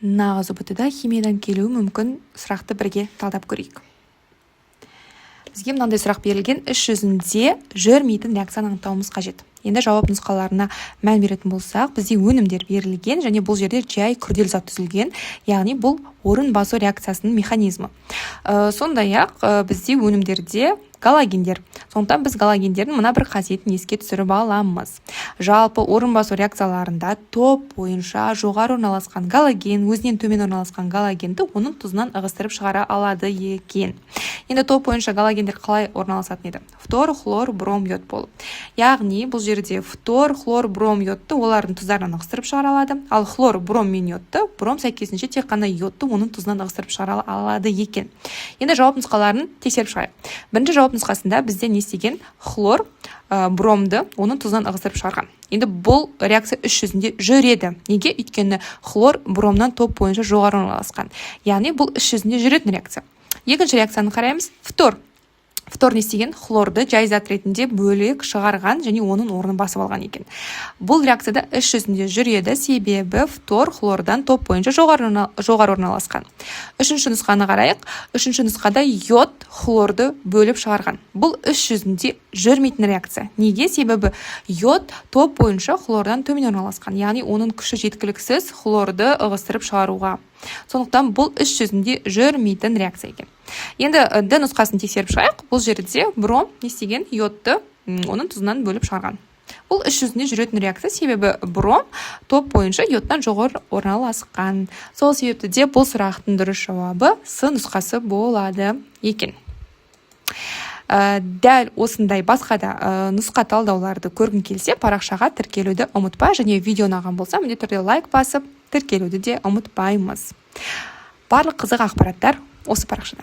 нағыз ұбт-да химиядан келуі мүмкін сұрақты бірге талдап көрейік. Бізге мынандай сұрақ берілген: іс жүзінде жүрмейтін реакцияны анықтауымыз қажет. Енді жауап нұсқаларына мән беретін болсақ, бізде өнімдер берілген және бұл жерде жай күрделі зат түзілген, яғни бұл орын басу реакциясының механизмі. Сондай-ақ бізде өнімдерде галогендер. Сондықтан біз галогендердің мына бір қасиетін еске түсіріп аламыз. Жалпы орын басу реакцияларында топ бойынша жоғары орналасқан галоген өзінен төмен орналасқан галогенді оның тұзынан ығыстырып шығара алады екен. Енді топ бойынша галогендер қалай орналасатын еді? Фтор, хлор, бром, йод болып. Яғни бұл жерде фтор, хлор, бром, йодты олардың тұздарынан ығыстырып шығара алады. Ал хлор, бром мен йодты, бром сәйкесінше тек қана йодты оның тұзынан ығыстырып шығара алады екен. Енді жауап нұсқаларын тексеріп шығайық. Бірінші жауап нұсқасында бізде не істеген? Хлор бромды оның тұзынан ығыстырып шығарған. Енді бұл реакция іс жүзінде жүреді. Неге? Өйткені хлор бромнан топ бойынша жоғары орналасқан. Яғни бұл іс жүзінде жүретін реакция. Екінші реакцияны қараймыз. Фтор не істеген? Хлорды жай зат ретінде бөлек шығарған және оның орнын басып алған екен. Бұл реакцияда іс жүзінде жүреді, себебі фтор хлордан топ бойынша жоғары орналасқан. Үшінші нұсқаны қарайық. Үшінші нұсқада йод хлорды бөліп шығарған. Бұл іс жүзінде жүрмейтін реакция. Неге? Себебі йод топ бойынша хлордан төмен орналасқан. Яғни оның күші жеткіліксіз хлорды ығыстырып шығаруға. Сондықтан бұл іс жүзінде жүрмейтін реакция екен. Енді Д нұсқасын тексеріп шығайық. Бұл жерде бром не істеген? Йодты оның тұзынан бөліп шығарған. Бұл іс жүзінде жүретін реакция, себебі бром топ бойынша йодтан жоғары орналасқан. Сол себепті де бұл сұрақтың дұрыс жауабы С нұсқасы болады екен. Дәл осындай басқа да нұсқа талдауларды көргің келсе, парақшаға тіркелуді ұмытпа, және видео ұнаған болса, міндетті түрде лайк басып, тіркелуді де ұмытпаймыз. Барлық қызық ақпараттар осы парақшада.